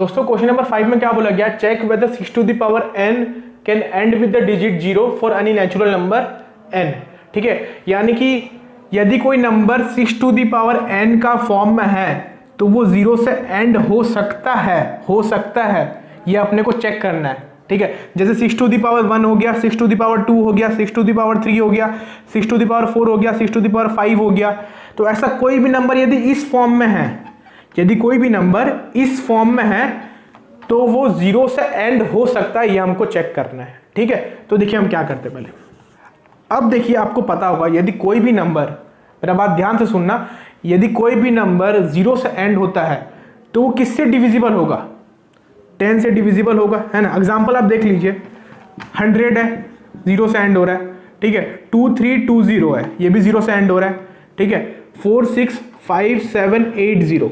दोस्तों question number 5 में क्या बोला गया, check whether 6 to the power n can end with the digit 0 for any natural number n। ठीक है, यानी कि यदि कोई number 6 to the power n का फॉर्म में है तो वो 0 से एंड हो सकता है, ये अपने को चेक करना है। ठीक है, जैसे 6 टू द पावर 1 हो गया, 6 टू द पावर 2 हो गया, 6 टू द पावर 3 हो गया, 6 टू द पावर 4 हो गया, 6 टू द पावर 5 हो गया। तो ऐसा कोई भी नंबर यदि इस फॉर्म में है, यदि कोई भी नंबर इस फॉर्म में है तो वो 0 से एंड हो सकता है, ये हमको चेक करना है। ठीक है, तो देखिए हम क्या करते हैं पहले। अब देखिए आपको पता होगा यदि कोई भी नंबर, मेरा बात ध्यान से सुनना, यदि कोई भी नंबर 0 से एंड होता है तो वो किससे डिविजिबल होगा, 10 से डिविजिबल होगा, है ना। एग्जांपल आप देख लीजिए, 100 है, 0 से एंड हो रहा है। ठीक है, 2320 है, ये भी 0 से एंड हो रहा है। ठीक है, 46570,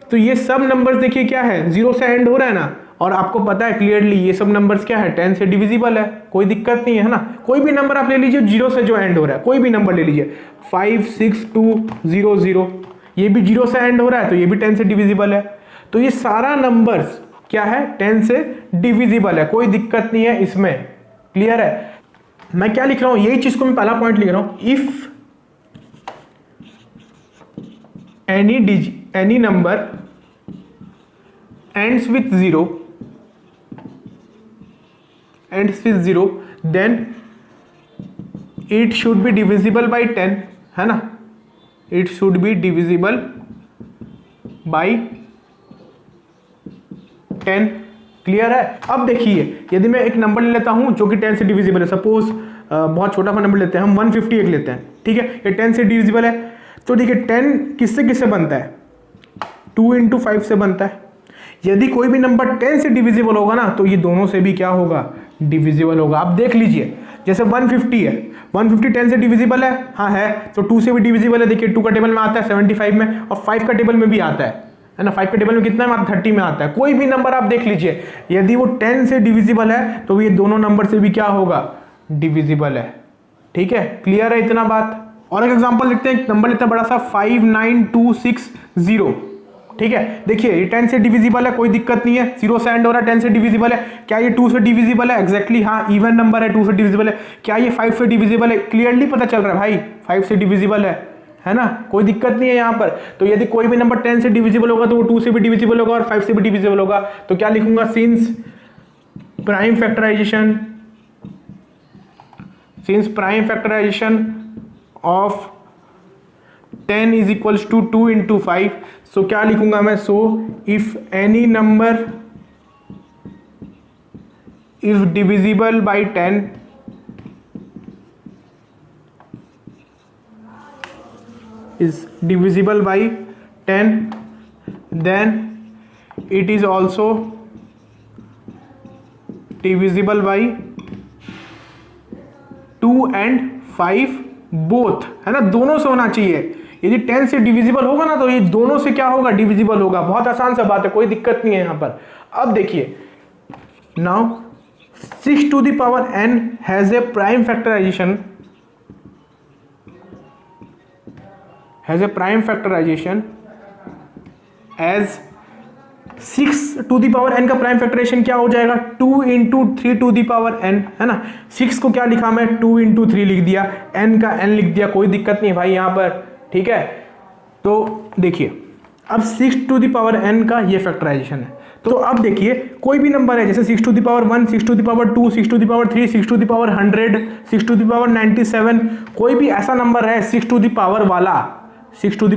तो ये सब नंबर्स देखिए क्या है, 0 से एंड हो रहा है ना। और आपको पता है क्लियरली ये सब नंबर्स क्या है, 10 से डिविजिबल है, कोई दिक्कत नहीं है ना। कोई भी नंबर आप ले लीजिए 0 से जो एंड हो रहा है, कोई भी नंबर ले लीजिए, 56200, ये भी 0 से एंड हो रहा है तो ये भी 10 से डिविजिबल है। तो ये सारा नंबर्स क्या है, 10 से डिविजिबल है, कोई दिक्कत नहीं है इसमें। क्लियर है, मैं क्या लिख रहा हूं, यही चीज को मैं पहला पॉइंट लिख रहा हूं, if any number ends with 0 then it should be divisible by 10, है ना, it should be divisible by 10। Clear है। अब देखिए यदि मैं एक नंबर ले लेता हूं जो कि 10 से डिविजिबल है, सपोज बहुत छोटा सा नंबर लेते हैं हम, 158 लेते हैं। ठीक है, ये 10 से डिविजिबल है, तो ठीक है 10 किससे किससे बनता है, 2 into 5 से बनता है। यदि कोई भी नंबर 10 से डिविजिबल होगा ना तो ये दोनों से भी क्या होगा, डिविजिबल होगा। आप देख लीजिए जैसे 150 है, 150 10 से डिविजिबल है, हाँ है, तो 2 से भी डिविजिबल है। देखिए 2 का टेबल में आता है 75 में, और 5 का टेबल में भी आता है ना। 5 का टेबल में कितना है, 30 में आता है। कोई भी नंबर आप देख लीजिए यदि वो 10 से डिविजिबल है तो ये दोनों नंबर से भी क्या होगा, डिविजिबल है। ठीक है, क्लियर है इतना बात। और एक एग्जांपल लिखते हैं, एक नंबर लेते हैं बड़ा सा 59260। ठीक है, देखिए ये 10 से डिविजिबल है, कोई दिक्कत नहीं है, 0 से एंड हो रहा है, 10 से डिविजिबल है। क्या ये 2 से डिविजिबल है, एग्जैक्टली हाँ, इवन नंबर है, 2 से डिविजिबल है। क्या ये 5 से डिविजिबल है, क्लियरली पता चल रहा है भाई 5 से डिविजिबल है ना, कोई दिक्कत नहीं है यहाँ पर। तो यदि कोई भी नंबर 10 से डिविजिबल होगा तो वो 2 से भी डिविजिबल होगा और 5 से भी डिविजिबल होगा। तो क्या लिखूंगा, since prime factorisation of 10 is equals to 2 into 5। So क्या लिखूंगा मैं, so if any number is divisible by 10 then it is also divisible by 2 and 5 both, है ना, दोनों से होना चाहिए। यदि 10 से डिविजिबल होगा ना तो ये दोनों से क्या होगा, डिविजिबल होगा। बहुत आसान सा बात है, कोई दिक्कत नहीं है यहां पर। अब देखिए now 6 to the power n has a prime factorisation as 6 to the power n का प्राइम फैक्टराइजेशन क्या हो जाएगा, 2 into 3 to the power n, है ना। 6 को क्या लिखा मैं, 2 into 3 लिख दिया, n का n लिख दिया, कोई दिक्कत नहीं भाई यहाँ पर। ठीक है, तो देखिए अब 6 टू द पावर n का ये फैक्टराइजेशन है। तो अब देखिए कोई भी नंबर है, जैसे 6 to the power 1, 6 to the power 2, 6 to the power 3, 6 to the power 100, 6 to the power 97, कोई भी ऐसा नंबर है 6 टू द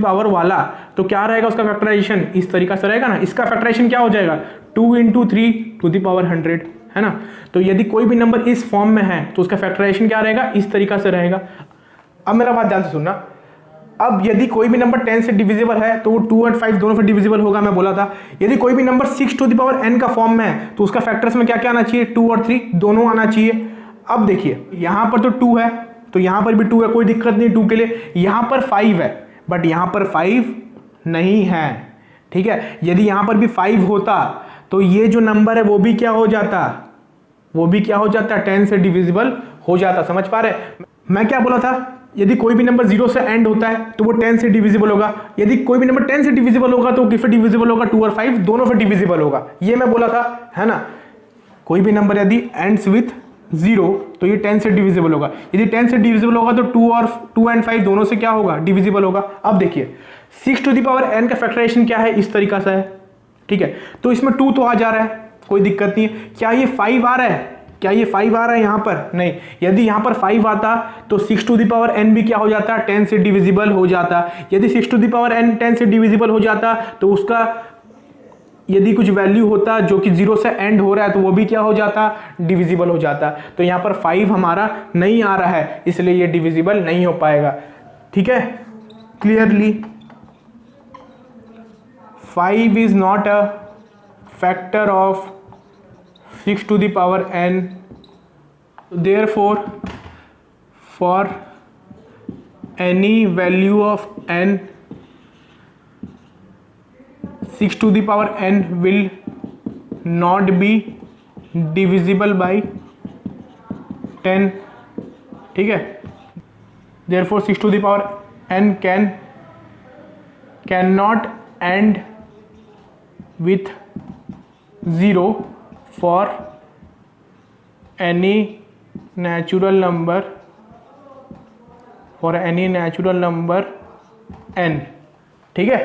पावर वाला, तो क्या रहेगा उसका फैक्टराइजेशन, इस तरीका से रहेगा ना। इसका फैक्टराइजेशन क्या हो जाएगा, 2 into 3 टू द पावर 100, है ना। तो यदि कोई भी नंबर इस फॉर्म में है तो उसका फैक्टराइजेशन क्या रहेगा, इस तरीका से रहेगा। अब मेरा बात ध्यान से सुनना, अब यदि कोई भी नंबर 10 से डिविजिबल है तो वो 2 और 5 दोनों से डिविजिबल होगा, मैं बोला था। यदि कोई भी number 6 to the power n का फॉर्म में है तो उसका फैक्टर्स में क्या क्या आना चाहिए, 2 और 3 दोनों आना चाहिए। अब देखिए यहाँ पर तो 2 है तो यहाँ पर भी 2 है, कोई दिक्कत नहीं 2 के लिए। यहाँ पर 5 है बट यहाँ पर 5 नहीं है। ठीक है, यदि यहाँ पर भी 5 होता तो ये जो नंबर है वो भी क्या हो जाता, 10 से डिविजिबल हो जाता। समझ पा रहे, मैं क्या बोला था, यदि कोई भी नंबर 0 से एंड होता है तो वो 10 से डिविजिबल होगा। यदि कोई भी नंबर 10 से डिविजिबल होगा तो किससे डिविजिबल होगा, 2 और 5 दोनों से डिविजिबल होगा। ये मैं बोला था, है ना। कोई भी नंबर यदि एंड्स विथ 0 तो ये 10 से डिविजिबल होगा। यदि 10 से डिविजिबल होगा तो 2 एंड 5 दोनों से क्या होगा, डिविजिबल होगा। अब देखिए 6 टू द पावर n का फैक्टराइजेशन क्या है, इस तरीका से है, ठीक है। तो इसमें 2 तो आ जा रहा है, कोई दिक्कत नहीं है। क्या ये 5 आ रहा है, क्या ये 5 आ रहा है यहाँ पर, नहीं। यदि यहाँ पर 5 आता तो 6 टू द पावर n भी क्या हो जाता, 10 से डिविजिबल हो जाता। यदि 6 टू द पावर n 10 से डिविजिबल हो जाता तो उसका यदि कुछ वैल्यू होता जो कि 0 से एंड हो रहा है तो वो भी क्या हो जाता, डिविजिबल हो जाता। तो यहाँ पर 5 हमारा नहीं आ रहा है, इसलिए ये डिविजिबल नहीं हो पाएगा, ठीक है। Clearly 5 is not a factor of 6 to the power n, therefore for any value of n 6 to the power n will not be divisible by 10, ठीक है। therefore 6 to the power n cannot end with 0 for any natural number n, ठीक है।